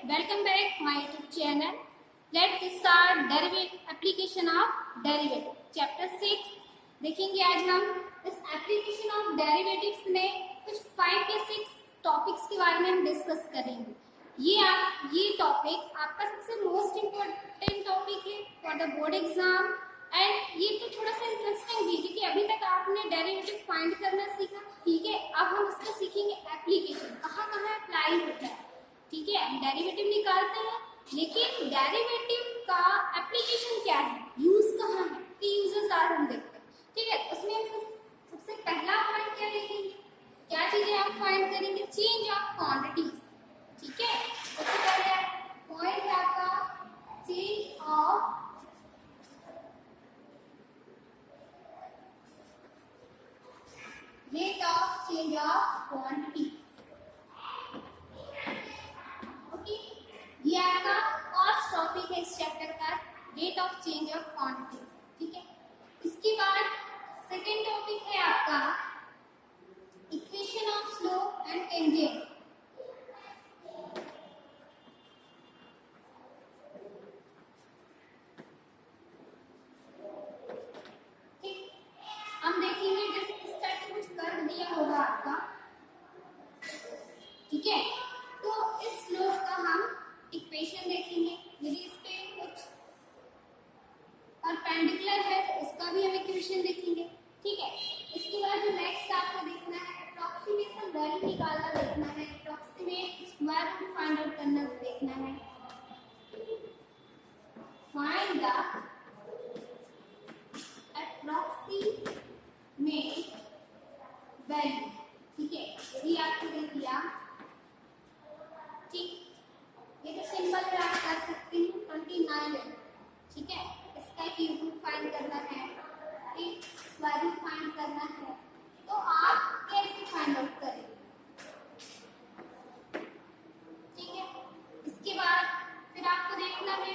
welcome back my YouTube channel. Let's start application of derivative. Chapter 6 देखेंगे आज हम इस एप्लीकेशन ऑफ डेरिवेटिव्स में कुछ 5 या 6 टॉपिक्स के बारे में हम डिस्कस करेंगे। ये टॉपिक आपका सबसे मोस्ट इम्पोर्टेंट टॉपिक है for the board exam and ये तो थोड़ा सा इंटरेस्टिंग भी क्योंकि अभी तक आपने डेरिवेटिव फाइंड करना सीखा, ठीक है। अब हम इसका सीखेंगे एप्लीकेशन, कहाँ कहाँ अप्लाई होता है, ठीक है। हम डेरिवेटिव निकालते हैं लेकिन डेरिवेटिव का एप्लीकेशन क्या है, यूज कहाँ है, तो यूजेस आर हम देखते हैं, ठीक है। उसमें हम सबसे पहला पॉइंट क्या देखेंगे, क्या चीजें आप फाइंड करेंगे, चेंज ऑफ क्वांटिटीज, ठीक है। सबसे पहले पॉइंट है आपका change of rate of change of quantity, okay. ये आपका फर्स्ट टॉपिक है इस चैप्टर का, rate of change of quantity, ठीक है। इसके बाद सेकेंड टॉपिक है आपका equation of slope and tangent, हम देखेंगे जैसे इस टाइप से कुछ कर्व दिया होगा आपका, ठीक है। तो इस स्लोप का हम इक्वेशन देखेंगे, यदि इस पे कुछ परपेंडिकुलर है तो उसका भी हम इक्वेशन देखेंगे, ठीक है। इसके बाद जो नेक्स्ट आपको देखना है अप्रॉक्सीमेशन वैल्यू निकालना देखना है, approximate square root find out करना देखना है, फाइंड द अप्रॉक्सीमेट वैल्यू, ठीक है। यदि आपको दे दिया, ठीक, ये तो सिंपल है, आप कर सकते हैं 29 है, ठीक है। इसका क्यूब रूट फाइंड करना है, एक स्क्वायर रूट फाइंड करना है, तो आप कैसे फाइंड आउट करेंगे, ठीक है। इसके बाद फिर आपको देखना है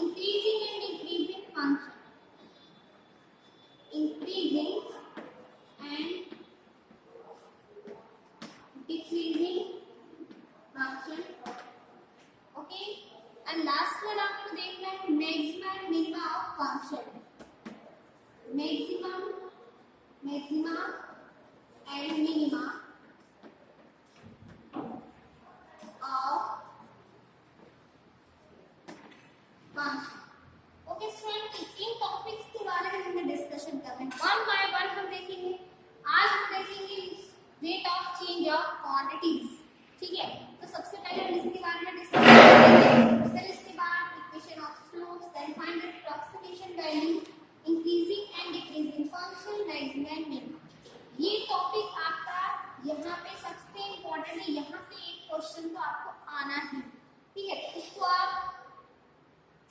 increasing and decreasing function, increasing and decreasing function, okay। and last one आपको देखना है maximum and minimum of function, maximum and minimum of function, okay student. In topics के बारे में हमें डिस्कशन करना है, वन बाय वन हम देखेंगे। आज हम देखेंगे rate of change of quantities, ठीक है। तो सबसे पहले हम इसके बारे में डिस्कस करेंगे, फिर इसके बाद equation of slopes, then find the approximation value, increasing and decreasing function, maximum and minimum. ये टॉपिक आपका यहाँ पे सबसे इम्पोर्टेंट है, यहाँ से एक क्वेश्चन तो आपको आना ही, ठीक है। तो इसको आप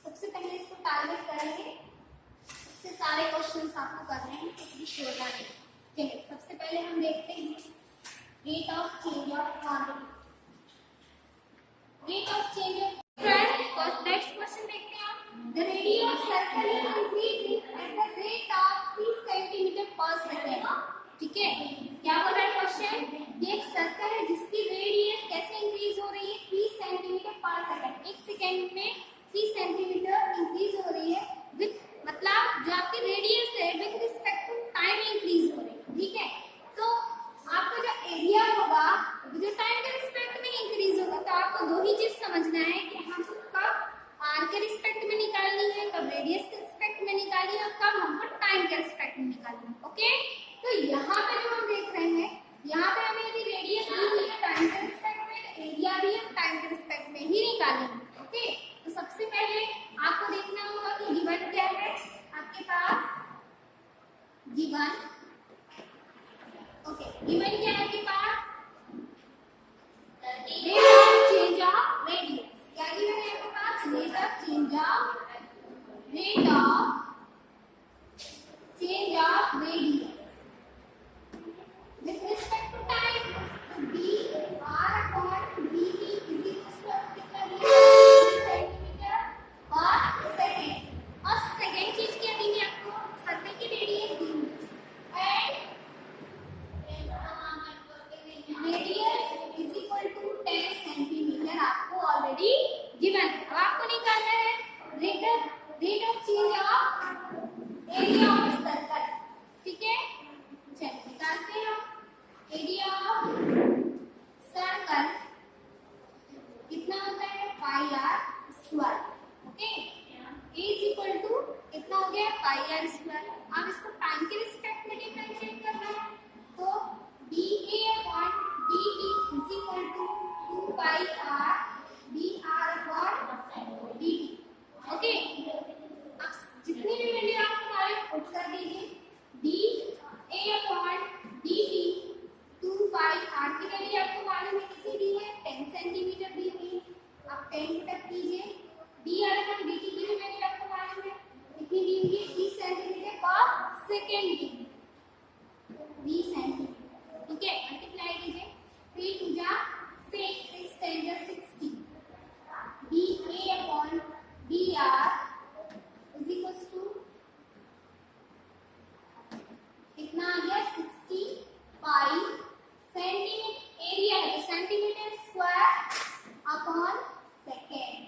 सबसे पहले इसको टारगेट करेंगे, इससे सारे क्वेश्चंस आपको करने हैं, इसलिए छोड़ना नहीं। चलिए सबसे पहले हम देखते हैं rate of change of quantity, rate of change of friends. Next question देखते हैं आप, the radius of circle is increasing at the rate of 3 centimetre पर सेकंड, ठीक है। क्या बोल रहा है क्वेश्चन, ये एक सर्कल है जिसकी रेडियस कैसे इंक्रीज हो रही है, 3 सेंटीमीटर पर सेकंड, एक सेकंड में 3 सेंटीमीटर इंक्रीज हो रही है, विथ मतलब जो आपकी रेडियस है with respect to time increase हो रही है, ठीक है। तो आपका जो एरिया होगा जो टाइम के रिस्पेक्ट में इंक्रीज होगा, तो आपको दो ही चीज समझना है कि हमको कब आर के रिस्पेक्ट में निकालनी है, कब रेडियस के रिस्पेक्ट में निकालनी है और कब हमको टाइम के रिस्पेक्ट में निकालनी है, ओके। तो यहाँ पे जो हम देख रहे हैं, यहाँ पे हमें यदि रेडियस दी हुई है टाइम के रिस्पेक्ट में, एरिया भी हम टाइम के रिस्पेक्ट में ही निकालेंगे, ओके। तो सबसे पहले आपको मालूम है कितनी दी है 10 सेंटीमीटर दी हुई है, आप 10 पुट कीजिए। डी अपॉन dt की भी वैल्यू आपको मालूम है कितनी दी हुई है 30 सेंटीमीटर पर सेकेंड दी 20 सेंटीमीटर, ठीक है। मल्टीप्लाई कीजिए 3 टू जा 6 6 10 जा 60 dA upon dr is equal to कितना आ गया 65 सेंटीमीटर। एरिया है तो centimetre square upon second,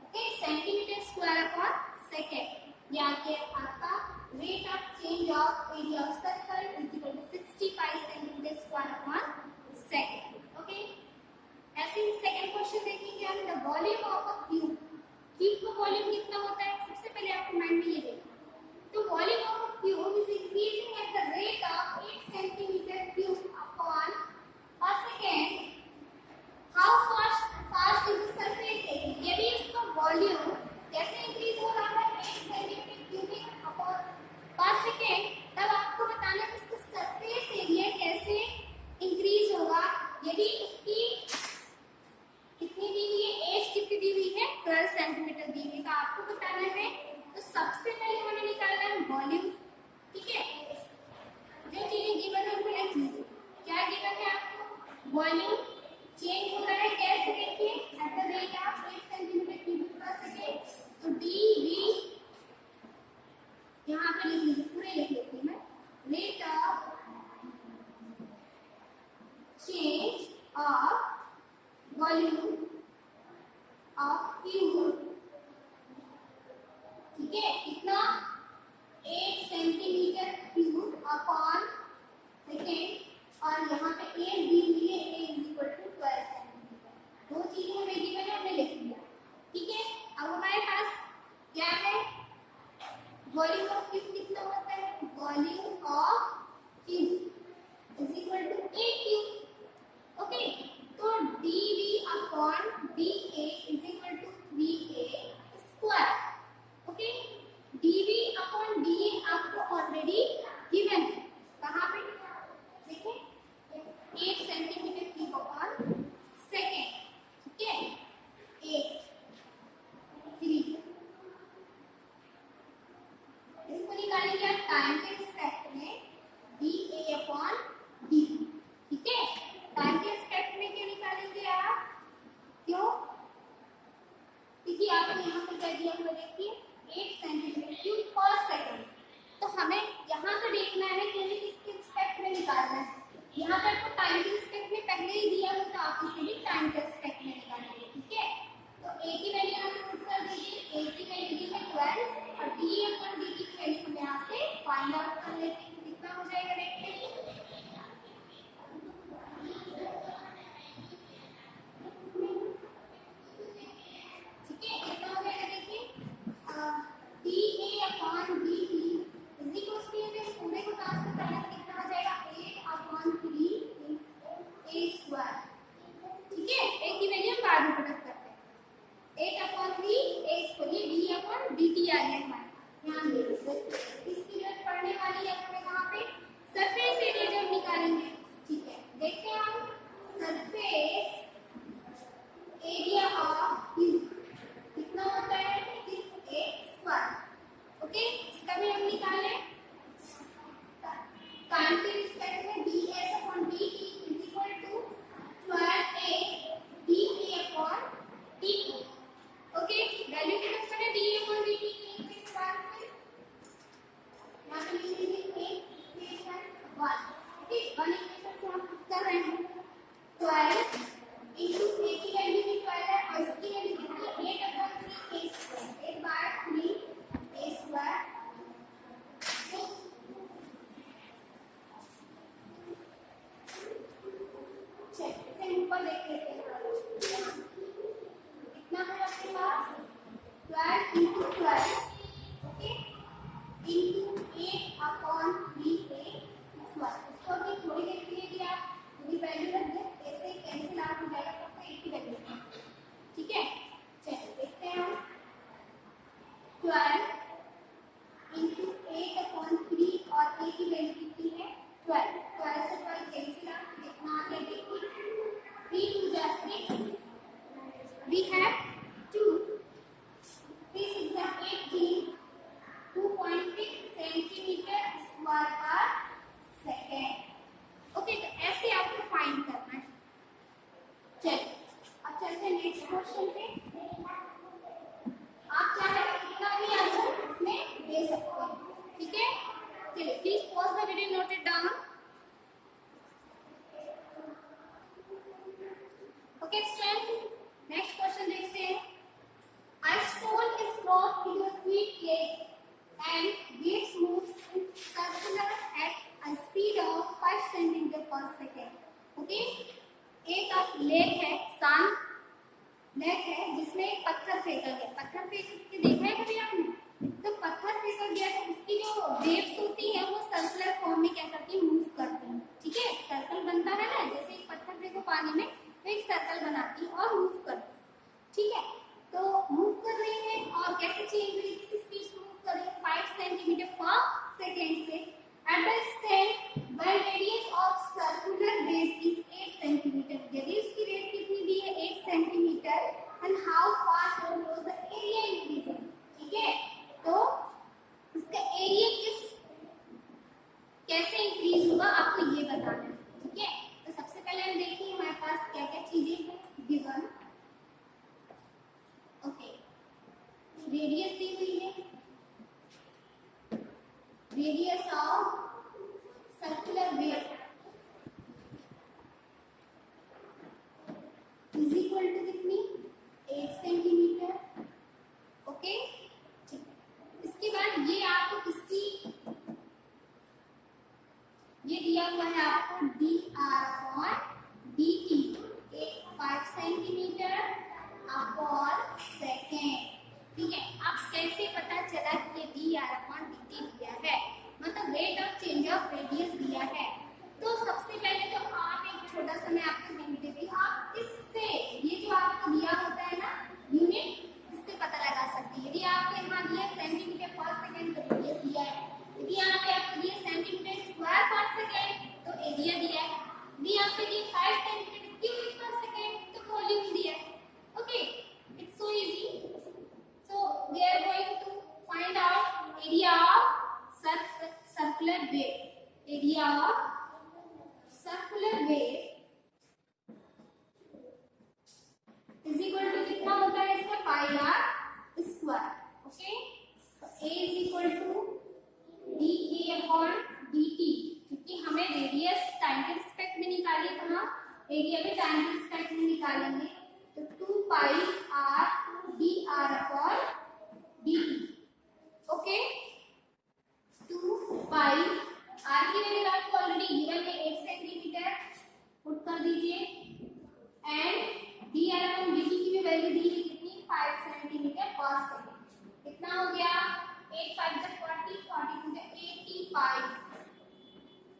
okay, centimetre square upon second. या कि आपका rate of change of area of circle is equal to 65 centimetre square upon second, okay. ऐसे ही सेकंड क्वेश्चन देखेंगे हम, the volume of a cube. Cube का volume कितना होता है सबसे पहले आपको माइंड में ये देखना। तो volume of a cube is increasing at the rate of 8 centimeter cube upon a second. How fast is the surface area? यदि इसका वॉल्यूम कैसे इंक्रीज हो रहा है 8 सेंटीमीटर क्यूबिक अपॉन पर सेकेंड, तब आपको बताना है इसका सरफेस एरिया कैसे इंक्रीज होगा। यदि उसकी कितनी दी हुई है, एज कितनी दी हुई है 12 सेंटीमीटर दी हुई, तो आपको बताना है। तो सबसे पहले हमें निकालना है वॉल्यूम, ठीक है। जो चीजें गिवन है उनको लिख लीजिए। क्या गिवन है आपको, वॉल्यूम चेंज हो रहा है कैसे, देखिए at the rate of 8 centimetre cubic पर सेकेंड। तो dV यहाँ पे लिख लीजिए, पूरे लिख लेती हूँ मैं, rate of change of volume of cube, ठीक है, कितना 8 सेंटीमीटर क्यूब अपॉन सेकेंड, और यहाँ पे एज दी हुई है a इक्वल टू 12 सेंटीमीटर। दो चीजें हमें गिवन है, हमने लिख लिया, ठीक है। अब हमारे पास क्या है, वॉल्यूम ऑफ क्यूब कितना होता है, volume of cube is equal to a cube, okay. तो dV upon dA is equal to 3a square, okay. dV upon dA आपको ऑलरेडी गिवन है, कहाँ पे देखिए 8 सेंटीमीटर क्यूब अपॉन सेकेंड, ठीक है, 8 3। इसको निकालेंगे आप टाइम के रिस्पेक्ट में dA अपॉन dt, ठीक है। टाइम के रिस्पेक्ट में क्यों निकालेंगे आप, क्यों, क्योंकि आपने यहाँ पे क्या दिया हुआ देखिए 8 सेंटीमीटर क्यूब पर सेकेंड। तो हमें यहाँ से देखना है कि हमें किसके रिस्पेक्ट में निकालना है। यहाँ पर तो टाइम के रिस्पेक्ट में पहले ही दिया हुआ, तो आप इसे भी टाइम के रिस्पेक्ट में निकालेंगे, ठीक है। तो a की वैल्यू यहाँ पे पुट कर दीजिए, a की वैल्यू दी है 12 और d अपॉन dt की वैल्यू हम यहाँ से फाइंड आउट कर लेते हैं। कितना हो जाएगा देखते हैं, ठीक है, कितना हो जाएगा देखिए dA upon dt is equal to, इस पूरे को ट्रांसफर करना है, कितना हो जाएगा 8 अपॉन 3 a स्क्वायर, ठीक है। a की वैल्यू हम बाद में पुट करते हैं, 8 अपॉन 3 a स्क्वायर, ये d अपॉन dt आ गया हमारे पास। ध्यान दीजिए इसकी जरूरत पड़ने वाली है हमें कहाँ पे, सरफेस एरिया जब निकालेंगे, ठीक है। देखते हैं हम सरफेस एरिया ऑफ क्यूब कितना होता है 6a स्क्वायर, ओके। इसका भी हम निकालें टाइम के रिस्पेक्ट में ds upon dt is equal to 12a dA upon dt, okay. Value कितना है dA अपॉन dt की, इस बार से यहाँ पे लिख लीजिए इक्वेशन 1, ओके। 1 इक्वेशन से हम कर रहे हैं 12 into a की वैल्यू भी 12 है और इसकी वैल्यू कितनी है 8 upon 3 a square, 8 bar 3 a square, इसे ऊपर देख लेते हैं कितना है आपके पास 12 into 12, okay, into 8 upon 3a square. इसको अभी थोड़ी देर के लिए भी आप पूरी वैल्यू रख दें, ऐसे कैंसिल आउट हो जाएगा, तो आपको 8 की वैल्यू, ठीक है। चलिए देखते हैं हम 12 into 8 अपॉन 3 और a की वैल्यू कितनी है 12, 12 से 12 कैंसिल आउट, कितना क्वेश्चन पे आप चाहे कितना भी आंसर इसमें दे सकते हैं, ठीक है। चलिए please pause the video, note it down. Okay student, next question देखते हैं। A stone is dropped into a quick lake and waves moves in circular at a speed of 5 centimeter per second. Okay? एक आप lake है, शांत lake है जिसमें एक पत्थर फेंका गया। पत्थर फेंक के देखा है कभी आपने? तो पत्थर फेंका गया तो उसकी जो वेव्स होती है वो सर्कुलर फॉर्म में क्या करती है, मूव करती है, ठीक है। सर्कल बनता है ना, जैसे एक पत्थर फेंको पानी में तो एक सर्कल बनाती है और मूव करती है, ठीक है। तो मूव कर रही है और कैसे चेंज हुई, किस स्पीड से मूव कर रही है, 5 सेंटीमीटर पर सेकेंड से। At the stem when radius of circular wave is 8 centimetre, यदि उसकी रेट कितनी दी है, 8 centimetre, and how fast goes the area increasing, ठीक है। तो इसका एरिया कैसे इंक्रीज होगा आपको ये बताना है, ठीक है। तो सबसे पहले हम देखिए हमारे पास क्या क्या चीजें हैं गिवन। ओके, रेडियस दी हुई है, radius of circular wave is equal to कितनी, 8 सेंटीमीटर। ओके, ठीक है। इसके बाद ये आपको किसकी, ये दिया हुआ है आपको dr/dt, 5 सेंटीमीटर अपॉन सेकेंड, ठीक है। अब कैसे पता चला कि dr/dt दिया है, मतलब rate of change of radius दिया है। तो सबसे पहले तो आप एक छोटा सा मैं आपको हिंट देती हूँ, आप इससे ये जो आपको दिया होता है ना यूनिट, इससे पता लगा सकते हैं। यदि आपको यहाँ दिया सेंटीमीटर पर सेकेंड तो रेडियस दिया है, यदि यहाँ पे आपको दिया सेंटीमीटर स्क्वायर पर सेकेंड तो एरिया दिया है, यदि यहाँ पे दिया 5 सेंटीमीटर क्यूबिक पर सेकेंड तो वॉल्यूम दिया है। Okay, it's so easy. So we are going to find out area of circular wave. Area of circular wave is equal to कितना होता है इसका, pi r square. Okay, A is equal to dA upon dt, क्योंकि हमें radius time के respect में निकाली तो हम एरिया भी टाइम के रिस्पेक्ट में निकालेंगे। तो 2 pi r dr upon dt। Okay, 2 पाई r की वैल्यू आपको ऑलरेडी गिवन है 8 सेंटीमीटर, पुट कर दीजिए, एंड dr upon dt की भी वैल्यू दी है कितनी, 5 सेंटीमीटर पर सेकंड। कितना हो गया, 8 5 जा 40, 40 2 जा 80 पाई,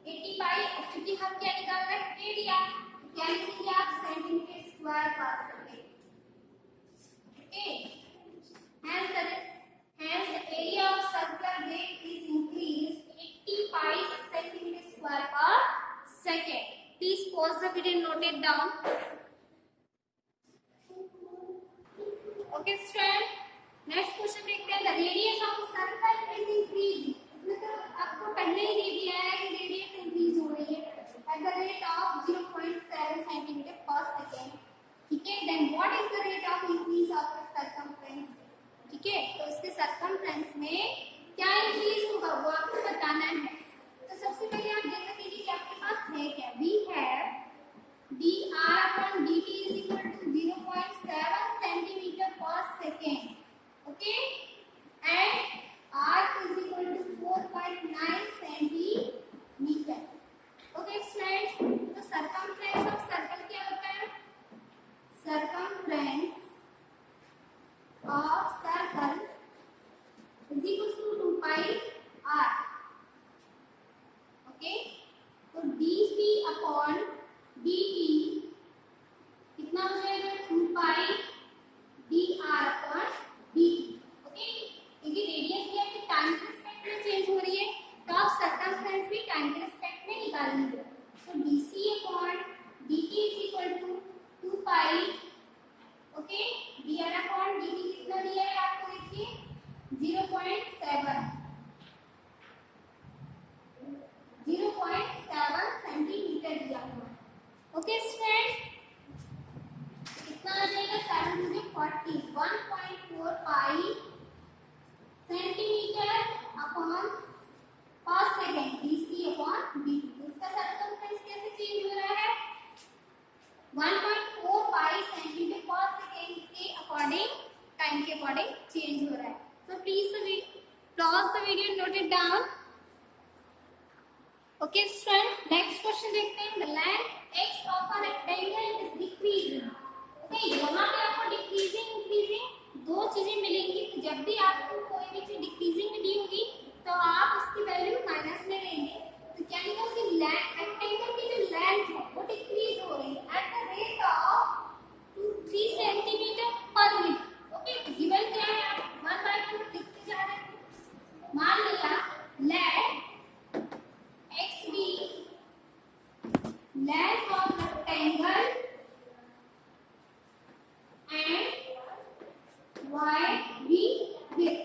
80 पाई। अब चूंकि हम क्या निकाल रहे हैं, एरिया, क्या लिखेंगे आप, सेंटीमीटर स्क्वायर पर second. Okay, hence the area of circular wave is increased 80 pi centimeter square per second. Please pause the video and note it down. Okay, student. Next question देखते हैं। The radius of circle is increased. मतलब आपको पहले ही दे दिया है कि radius increase हो रही है at the rate of 0.7 centimeter per second. ठीक है, then what is the rate of increase of the circumference, ठीक है। तो इसके सर्कमफ्रेंस में क्या इंक्रीज होगा वो आपको बताना है। तो सबसे पहले आप देख लीजिए कि आपके पास है क्या, we have dr/dt is equal to 0.7 centimetre per second, okay, and r is equal to 4.9 centimetre. Okay students, तो सर्कमफ्रेंस ऑफ सर्कल क्या होता है, circumference of circle is equal to 2 pi r. Okay, video, note it down. Okay students, next question देखते हैं. The length x of a rectangle is decreasing. Okay, यहाँ पे आपको decreasing, increasing दो चीजें मिलेंगी. तो जब भी आपको कोई भी चीज decreasing में दी होगी तो आप उसकी वैल्यू माइनस में लेंगे. तो क्या लिखा उसकी रेक्टेंगल की जो लेंथ है वो डिक्रीज हो रही है at the rate of 3 centimetre पर मिनट. ओके, गिवन क्या है आप 1/2 लिखते जा रहे हैं. मान लिया late x be length of rectangle and y be width.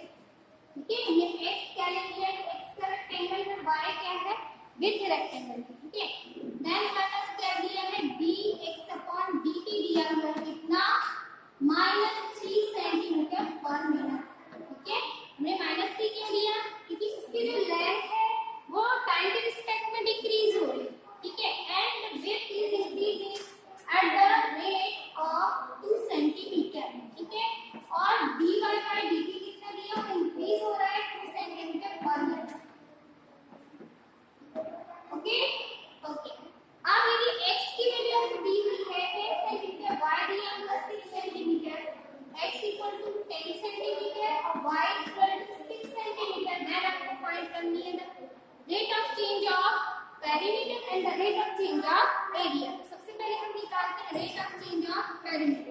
ठीक है, ये x क्या लिया है, x का रेक्टेंगल में y क्या है, विथ रेक्टेंगल. ठीक है, देन मैंने क्या दिया है dx/dt दिया हुआ है कितना -3 सेंटीमीटर पर मिनट. ठीक है, हमने -3 क्यों दिया, क्योंकि इसकी जो लेंथ है वो टाइम के रिस्पेक्ट में डिक्रीज हो रही है. ठीक है, and width is increasing at the rate of 2 centimetre. ठीक है, और dy/dt कितना दिया है, इंक्रीज हो रहा है 2 सेंटीमीटर पर मिनट. ओके ओके, अब यदि x की वैल्यू हमको दी हुई है 10 सेंटीमीटर, y दिया हुआ 6 centimetre, x equal to 10 centimetre और y equal to 6 centimetre, then आपको फाइंड करनी है the rate of change of perimeter and the rate of change of area. सबसे पहले हम निकालते हैं rate of change of perimeter.